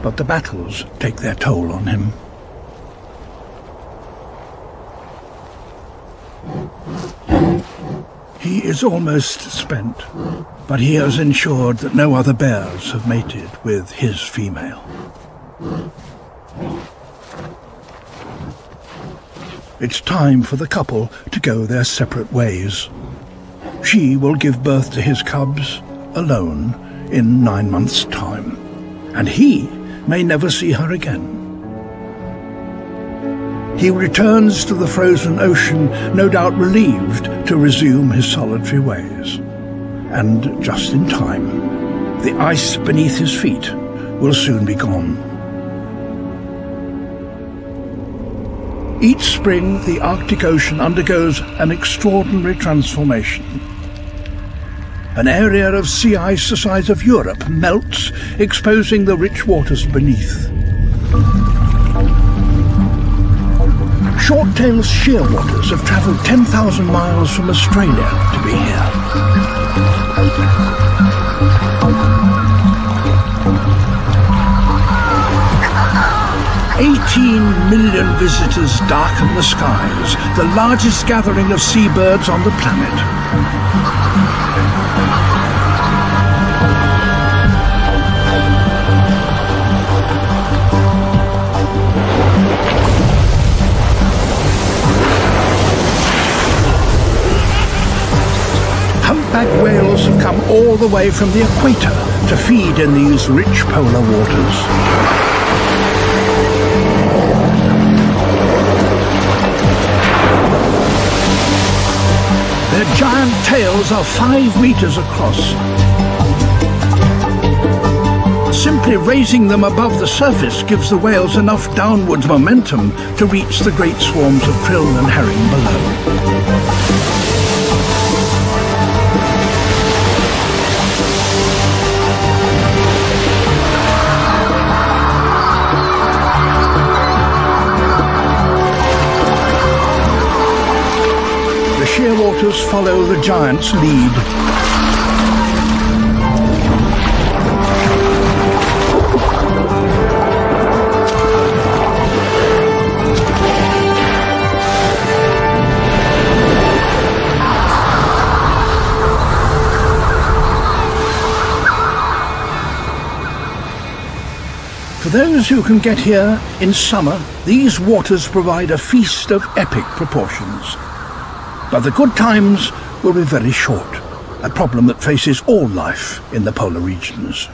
but the battles take their toll on him. He is almost spent, but he has ensured that no other bears have mated with his female. It's time for the couple to go their separate ways. She will give birth to his cubs alone in 9 months' time, and he may never see her again. He returns to the frozen ocean, no doubt relieved to resume his solitary ways. And just in time, the ice beneath his feet will soon be gone. Each spring, the Arctic Ocean undergoes an extraordinary transformation. An area of sea ice the size of Europe melts, exposing the rich waters beneath. Short-tailed shearwaters have travelled 10,000 miles from Australia to be here. $18 million visitors darken the skies, the largest gathering of seabirds on the planet. Humpback whales have come all the way from the equator to feed in these rich polar waters. Their giant tails are 5 meters across. Simply raising them above the surface gives the whales enough downwards momentum to reach the great swarms of krill and herring below. Shearwaters follow the giant's lead. For those who can get here in summer, these waters provide a feast of epic proportions. But the good times will be very short, a problem that faces all life in the polar regions.